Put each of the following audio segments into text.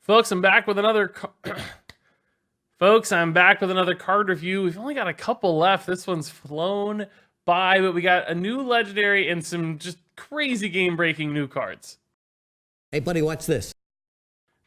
Folks, I'm back with another card review. We've only got a couple left. This one's flown by, but we got a new legendary and some just crazy game-breaking new cards. Hey, buddy, watch this.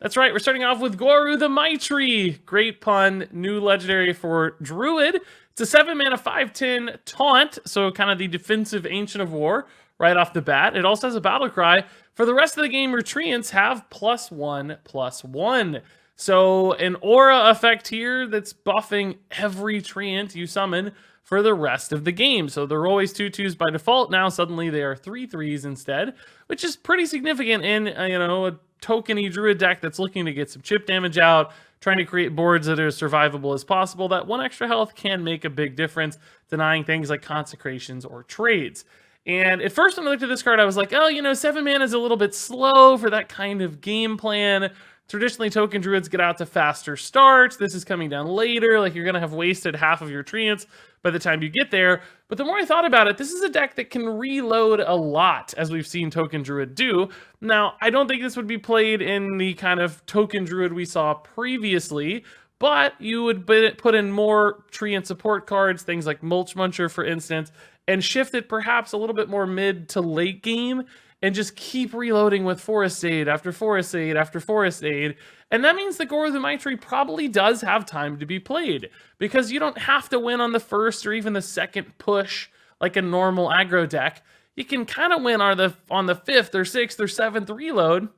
That's right, we're starting off with Goru the Mytree. Great pun, new legendary for Druid. It's a 7-mana 5/10 taunt, so kind of the defensive Ancient of War right off the bat. It also has a battle cry. For the rest of the game, retreants have +1/+1. So an aura effect here that's buffing every treant you summon for the rest of the game. So they're always 2/2s by default. Now suddenly they are 3/3s instead, which is pretty significant in a tokeny druid deck that's looking to get some chip damage out, trying to create boards that are as survivable as possible. That one extra health can make a big difference, denying things like consecrations or trades. And at first when I looked at this card, I was like, oh, 7 mana is a little bit slow for that kind of game plan. Traditionally, token druids get out to faster starts. This is coming down later. Like, you're going to have wasted half of your treants by the time you get there. But the more I thought about it, this is a deck that can reload a lot, as we've seen token druid do. Now, I don't think this would be played in the kind of token druid we saw previously, but you would put in more treant support cards, things like Mulch Muncher, for instance, and shift it perhaps a little bit more mid to late game, and just keep reloading with Forest Aid after Forest Aid after Forest Aid. And that means that Goru the Mytree probably does have time to be played, because you don't have to win on the first or even the second push like a normal aggro deck. You can kind of win on the 5th or 6th or 7th reload,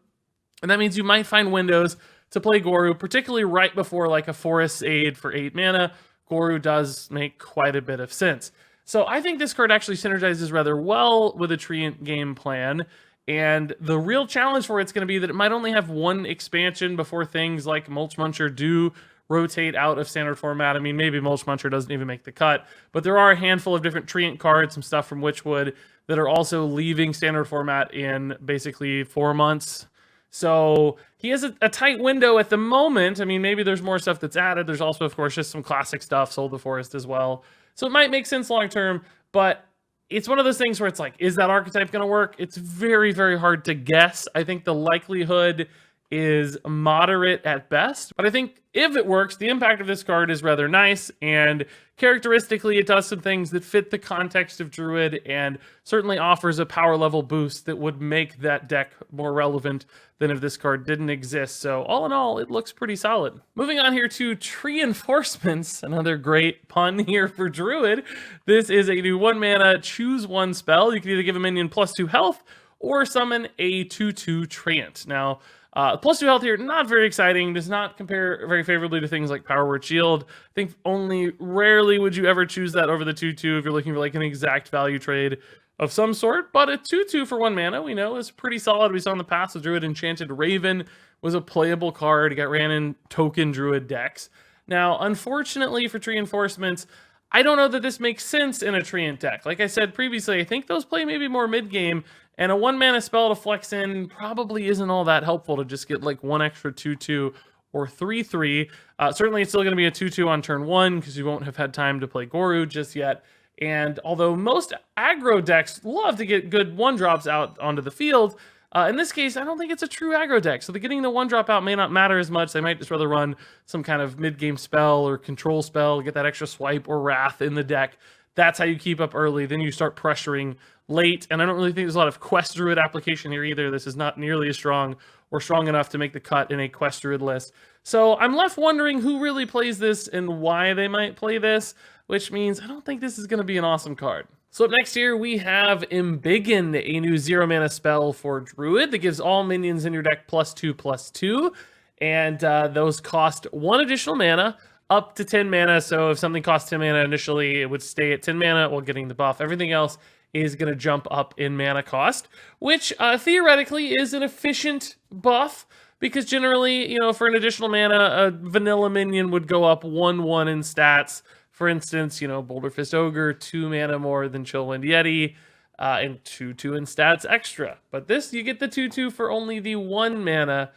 and that means you might find windows to play Goru, particularly right before like a Forest Aid for 8 mana. Goru does make quite a bit of sense. So I think this card actually synergizes rather well with a treant game plan, and the real challenge for it's going to be that it might only have one expansion before things like Mulch Muncher do rotate out of standard format. I mean, maybe Mulch Muncher doesn't even make the cut, but there are a handful of different treant cards, some stuff from Witchwood, that are also leaving standard format in basically 4 months. So he has a tight window at the moment. I mean, maybe there's more stuff that's added. There's also, of course, just some classic stuff, Soul the Forest as well. So it might make sense long term, but it's one of those things where it's like, is that archetype going to work? It's very, very hard to guess. I think the likelihood is moderate at best, but I think if it works, the impact of this card is rather nice, and characteristically it does some things that fit the context of Druid and certainly offers a power level boost that would make that deck more relevant than if this card didn't exist. So all in all, it looks pretty solid. Moving on here to Reinforcements, another great pun here for Druid. This is a new 1-mana choose 1 spell. You can either give a minion +2 health or summon a 2/2 treant. Now, +2 health here, not very exciting, does not compare very favorably to things like Power Word Shield. I think only rarely would you ever choose that over the 2/2 if you're looking for like an exact value trade of some sort, but a 2/2 for 1 mana we know is pretty solid. We saw in the past the Druid Enchanted Raven was a playable card. It got ran in token Druid decks. Now, unfortunately for Reinforcements, I don't know that this makes sense in a treant deck. Like I said previously, I think those play maybe more mid-game, and a 1-mana spell to flex in probably isn't all that helpful to just get like one extra 2/2 or 3/3. Certainly it's still going to be a 2/2 on turn 1 because you won't have had time to play Goru just yet. And although most aggro decks love to get good 1-drops out onto the field, in this case, I don't think it's a true aggro deck. So getting the 1-drop out may not matter as much. They might just rather run some kind of mid-game spell or control spell, get that extra swipe or wrath in the deck. That's how you keep up early. Then you start pressuring late. And I don't really think there's a lot of Quest Druid application here either. This is not nearly as strong or strong enough to make the cut in a Quest Druid list. So I'm left wondering who really plays this and why they might play this, which means I don't think this is going to be an awesome card. So up next here, we have Embiggen, a new 0-mana spell for Druid that gives all minions in your deck +2/+2. And those cost 1 additional mana, up to 10 mana. So if something costs 10 mana initially, it would stay at 10 mana while getting the buff. Everything else is going to jump up in mana cost, which theoretically is an efficient buff, because generally, for an additional mana, a vanilla minion would go up 1/1 in stats. For instance, Boulder Fist Ogre, 2 mana more than Chillwind Yeti, and 2/2 in stats extra. But this, you get the 2/2 for only the 1 mana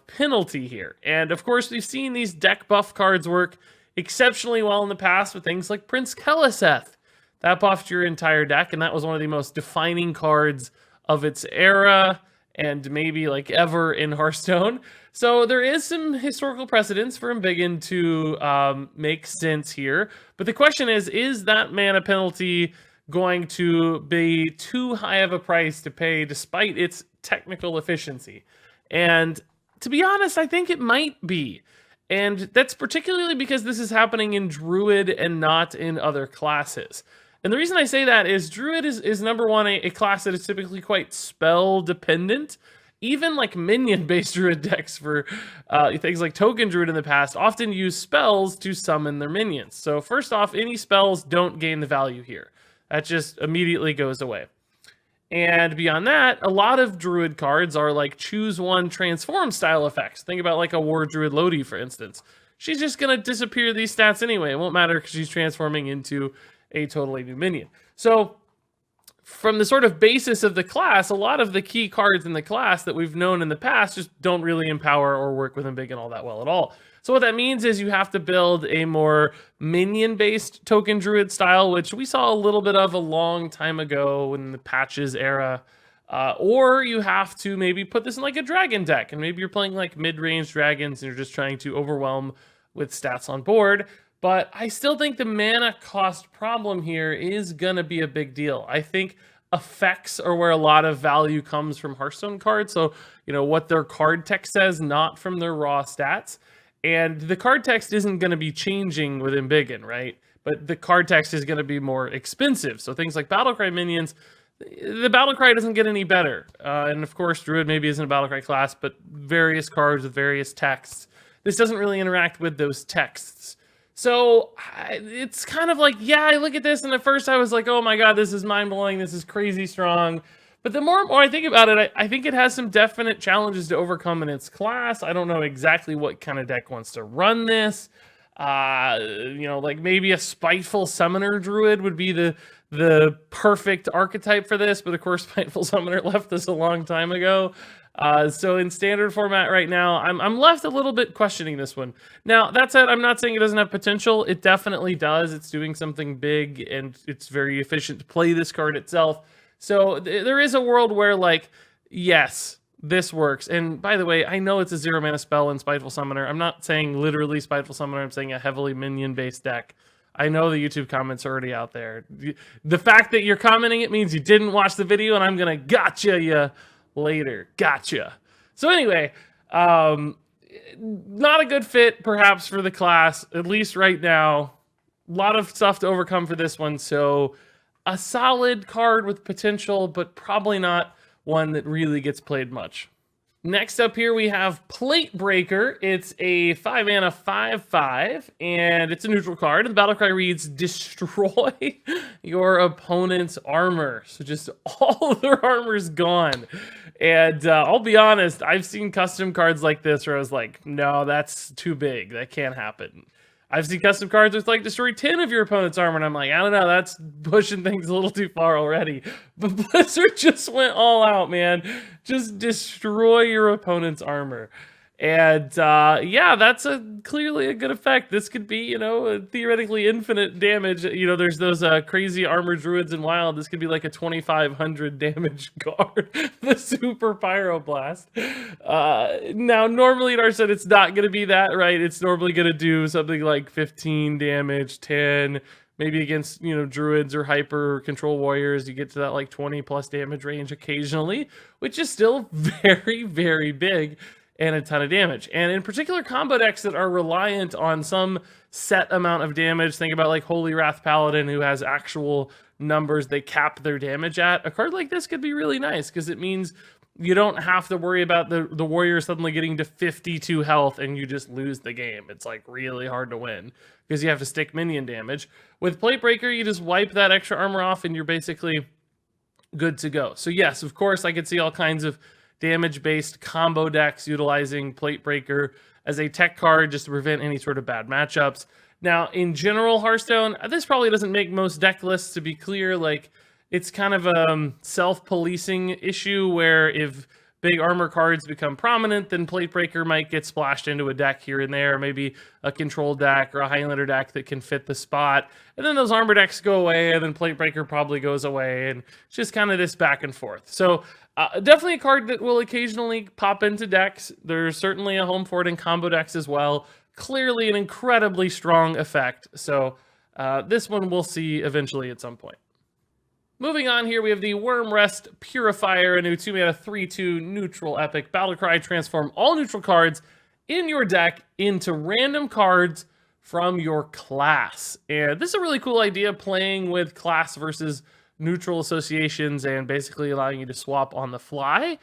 penalty here. And of course, we've seen these deck buff cards work exceptionally well in the past with things like Prince Keleseth. That buffed your entire deck, and that was one of the most defining cards of its era. and maybe like ever in Hearthstone. So there is some historical precedence for Embiggen to make sense here. But the question is that mana penalty going to be too high of a price to pay despite its technical efficiency? And to be honest, I think it might be. And that's particularly because this is happening in Druid and not in other classes. And the reason I say that is Druid is number one, a class that is typically quite spell dependent. Even like minion-based Druid decks for things like Token Druid in the past often use spells to summon their minions. So first off, any spells don't gain the value here. That just immediately goes away. And beyond that, a lot of Druid cards are like choose one transform style effects. Think about like a War Druid Lodi, for instance. She's just going to disappear these stats anyway. It won't matter because she's transforming into a totally new minion. So from the sort of basis of the class, a lot of the key cards in the class that we've known in the past just don't really empower or work with Embiggen all that well at all. So what that means is you have to build a more minion-based token druid style, which we saw a little bit of a long time ago in the patches era. Or you have to maybe put this in like a dragon deck, and maybe you're playing like mid-range dragons and you're just trying to overwhelm with stats on board. But I still think the mana cost problem here is gonna be a big deal. I think effects are where a lot of value comes from Hearthstone cards. So, you know, what their card text says, not from their raw stats. And the card text isn't going to be changing with Embiggen, right? But the card text is going to be more expensive. So things like Battlecry minions, the Battlecry doesn't get any better. And of course, Druid maybe isn't a Battlecry class, but various cards with various texts. This doesn't really interact with those texts. So it's kind of like, yeah, I look at this and at first I was like, oh my God, this is mind-blowing. This is crazy strong. But the more and more I think about it, I think it has some definite challenges to overcome in its class. I don't know exactly what kind of deck wants to run this. You know, like maybe a Spiteful Summoner Druid would be the perfect archetype for this. But of course, Spiteful Summoner left us a long time ago. So in standard format right now, I'm left a little bit questioning this one. Now, that said, I'm not saying it doesn't have potential. It definitely does. It's doing something big, and it's very efficient to play this card itself. So there is a world where, like, yes, this works. And by the way, I know it's a 0 mana spell in Spiteful Summoner. I'm not saying literally Spiteful Summoner. I'm saying a heavily minion-based deck. I know the YouTube comments are already out there. The fact that you're commenting it means you didn't watch the video, and I'm going to gotcha you later. Gotcha. So anyway, not a good fit, perhaps, for the class, at least right now. A lot of stuff to overcome for this one, so a solid card with potential, but probably not one that really gets played much. Next up here, we have Plate Breaker. It's a 5 mana 5/5, and it's a neutral card. And the battle cry reads, destroy your opponent's armor. So just all of their armor's gone. And I'll be honest, I've seen custom cards like this where I was like, no, that's too big. That can't happen. I've seen custom cards with like destroy 10 of your opponent's armor, and I'm like, I don't know, that's pushing things a little too far already. But Blizzard just went all out, man. Just destroy your opponent's armor. And yeah, that's clearly a good effect. This could be, you know, theoretically infinite damage. You know, there's those crazy armor druids in Wild. This could be like a 2,500 damage card. The Super Pyroblast. Now, normally in our set, it's not going to be that, right? It's normally going to do something like 15 damage, 10, maybe against, you know, druids or hyper control warriors. You get to that like 20 plus damage range occasionally, which is still very, very big. And a ton of damage. And in particular, combo decks that are reliant on some set amount of damage, think about like Holy Wrath Paladin, who has actual numbers they cap their damage at. A card like this could be really nice, because it means you don't have to worry about the warrior suddenly getting to 52 health and you just lose the game. It's like really hard to win, because you have to stick minion damage. With Plate Breaker, you just wipe that extra armor off and you're basically good to go. So yes, of course, I could see all kinds of damage-based combo decks utilizing Plate Breaker as a tech card just to prevent any sort of bad matchups. Now, in general, Hearthstone, this probably doesn't make most deck lists, to be clear. Like, it's kind of a self-policing issue where if big armor cards become prominent, then Plate Breaker might get splashed into a deck here and there, maybe a control deck or a Highlander deck that can fit the spot. And then those armor decks go away, and then Plate Breaker probably goes away, and it's just kind of this back and forth. So Definitely a card that will occasionally pop into decks. There's certainly a home for it in combo decks as well. Clearly an incredibly strong effect. So this one we'll see eventually at some point. Moving on here, we have the Wormrest Purifier, a new 2-mana 3/2 neutral epic battlecry. Transform all neutral cards in your deck into random cards from your class. And this is a really cool idea, playing with class versus neutral associations and basically allowing you to swap on the fly.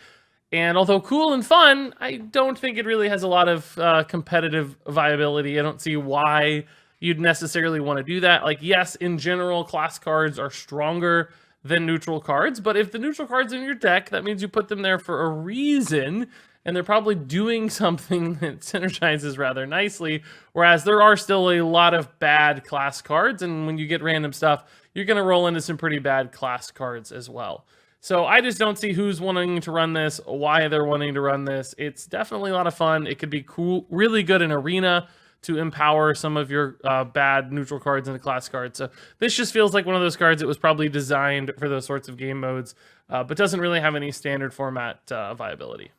And although cool and fun, I don't think it really has a lot of competitive viability. I don't see why you'd necessarily want to do that. Like, yes, in general, class cards are stronger than neutral cards, but if the neutral cards in your deck, that means you put them there for a reason, and they're probably doing something that synergizes rather nicely, whereas there are still a lot of bad class cards, and when you get random stuff, you're going to roll into some pretty bad class cards as well. So I just don't see who's wanting to run this, why they're wanting to run this. It's definitely a lot of fun. It could be cool, really good in Arena to empower some of your bad neutral cards into class cards. So this just feels like one of those cards that was probably designed for those sorts of game modes, but doesn't really have any standard format viability.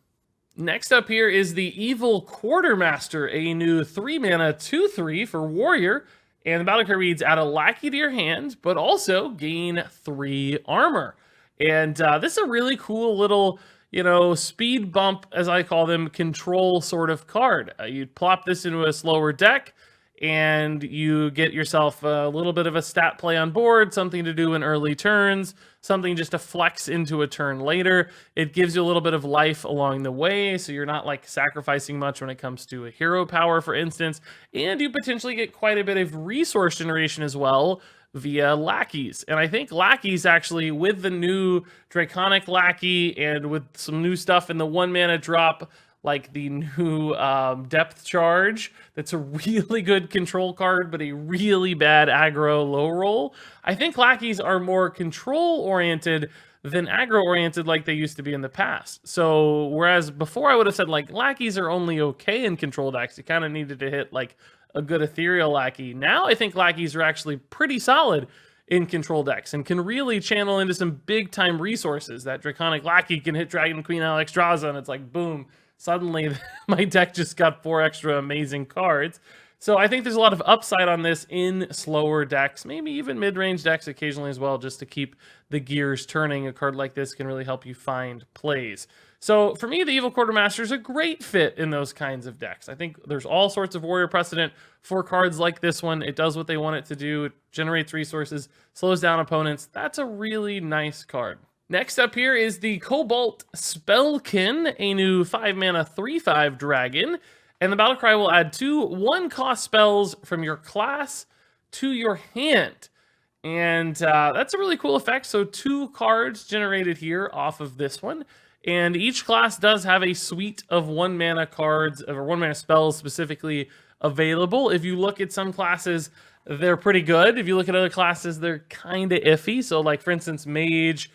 Next up here is the Evil Quartermaster, a new 3-mana 2/3 for Warrior. And the battle card reads, add a lackey to your hand, but also gain 3 armor. And this is a really cool little, speed bump, as I call them, control sort of card. You plop this into a slower deck, and you get yourself a little bit of a stat play on board, something to do in early turns, something just to flex into a turn later. It gives you a little bit of life along the way, so you're not like sacrificing much when it comes to a hero power, for instance, and you potentially get quite a bit of resource generation as well via lackeys. And I think lackeys actually, with the new Draconic Lackey and with some new stuff in the 1-mana drop, like the new Depth Charge, that's a really good control card, but a really bad aggro low roll. I think lackeys are more control-oriented than aggro-oriented like they used to be in the past. So, whereas before I would have said, like, lackeys are only okay in control decks, you kind of needed to hit, like, a good ethereal lackey. Now I think lackeys are actually pretty solid in control decks and can really channel into some big-time resources. That Draconic Lackey can hit Dragon Queen Alexstrasza, and it's like, boom, suddenly my deck just got 4 extra amazing cards. So I think there's a lot of upside on this in slower decks, maybe even mid-range decks occasionally as well, just to keep the gears turning. A card like this can really help you find plays. So for me, the Evil Quartermaster is a great fit in those kinds of decks. I think there's all sorts of Warrior precedent for cards like this one. It does what they want it to do. It generates resources, slows down opponents. That's a really nice card. Next up here is the Cobalt Spell Kin, a new 5-mana 3/5 dragon. And the battle cry will add 2 1-cost spells from your class to your hand. And that's a really cool effect. So 2 cards generated here off of this one. And each class does have a suite of 1-mana cards, or 1-mana spells specifically available. If you look at some classes, they're pretty good. If you look at other classes, they're kind of iffy. So like, for instance, Mage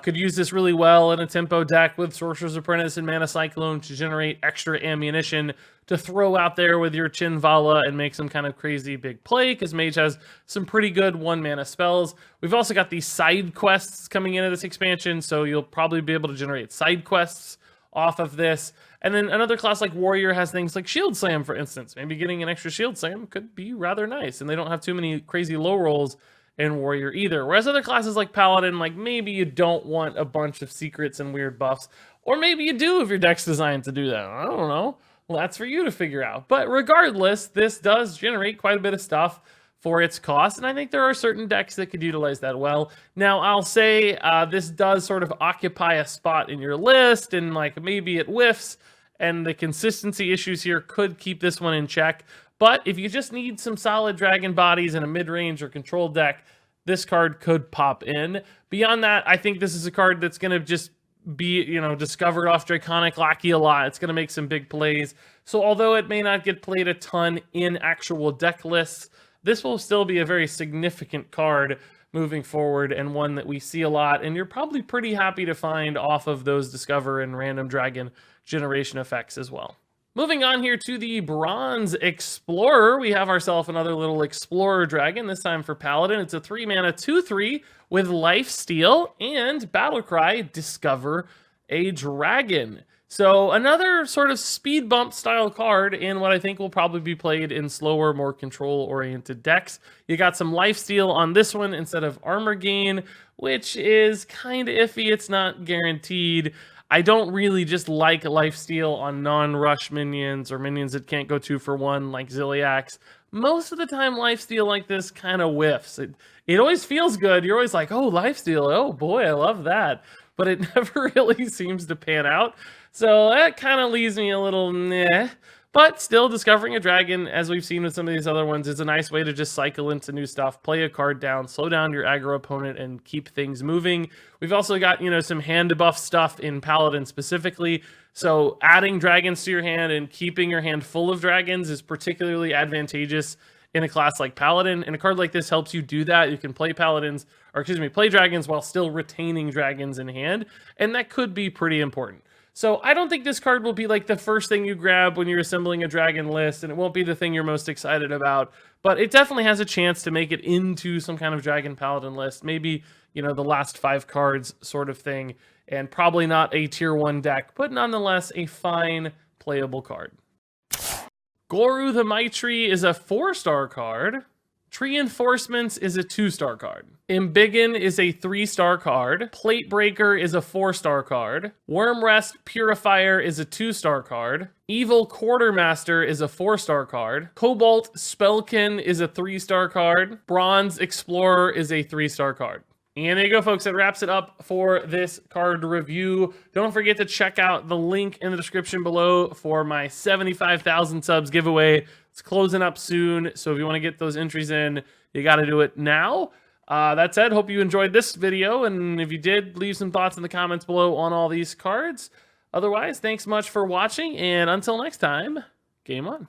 could use this really well in a tempo deck with Sorcerer's Apprentice and Mana Cyclone to generate extra ammunition to throw out there with your Chinvala and make some kind of crazy big play, because Mage has some pretty good 1-mana spells. We've also got these side quests coming into this expansion, so you'll probably be able to generate side quests off of this. And then another class like Warrior has things like Shield Slam, for instance. Maybe getting an extra Shield Slam could be rather nice, and they don't have too many crazy low rolls in Warrior either. Whereas other classes like Paladin, like maybe you don't want a bunch of secrets and weird buffs, or maybe you do if your deck's designed to do that. I don't know. Well, that's for you to figure out. But regardless, this does generate quite a bit of stuff for its cost, and I think there are certain decks that could utilize that well. Now, I'll say this does sort of occupy a spot in your list, and like maybe it whiffs, and the consistency issues here could keep this one in check. But if you just need some solid dragon bodies in a mid-range or control deck, this card could pop in. Beyond that, I think this is a card that's going to just be, discovered off Draconic Lackey a lot. It's going to make some big plays. So although it may not get played a ton in actual deck lists, this will still be a very significant card moving forward, and one that we see a lot, and you're probably pretty happy to find off of those Discover and Random Dragon generation effects as well. Moving on here to the Bronze Explorer, we have ourselves another little Explorer Dragon, this time for Paladin. It's a 3-mana 2/3 with Lifesteal and Battlecry, Discover a dragon. So another sort of speed bump style card in what I think will probably be played in slower, more control-oriented decks. You got some lifesteal on this one instead of armor gain, which is kind of iffy. It's not guaranteed. I don't really just like lifesteal on non-rush minions or minions that can't go 2 for 1 like Zilliax. Most of the time, lifesteal like this kind of whiffs. It always feels good. You're always like, oh, lifesteal. Oh, boy, I love that. But it never really seems to pan out. So that kind of leaves me a little meh. But still, discovering a dragon, as we've seen with some of these other ones, is a nice way to just cycle into new stuff, play a card down, slow down your aggro opponent, and keep things moving. We've also got, some hand debuff stuff in Paladin specifically. So adding dragons to your hand and keeping your hand full of dragons is particularly advantageous in a class like Paladin. And a card like this helps you do that. You can play play dragons while still retaining dragons in hand. And that could be pretty important. So I don't think this card will be like the first thing you grab when you're assembling a dragon list, and it won't be the thing you're most excited about, but it definitely has a chance to make it into some kind of dragon paladin list. Maybe, the last 5 cards sort of thing, and probably not a tier 1 deck, but nonetheless a fine playable card. Goru the Mytree is a 4-star card. Tree Enforcements is a 2-star card. Embiggen is a 3-star card. Plate Breaker is a 4-star card. Wormrest Purifier is a 2-star card. Evil Quartermaster is a 4-star card. Cobalt Spell Kin is a 3-star card. Bronze Explorer is a 3-star card. And there you go, folks. That wraps it up for this card review. Don't forget to check out the link in the description below for my 75,000 subs giveaway. It's closing up soon, so if you want to get those entries in, you got to do it now. That said, hope you enjoyed this video, and if you did, leave some thoughts in the comments below on all these cards. Otherwise, thanks much for watching, and until next time, game on.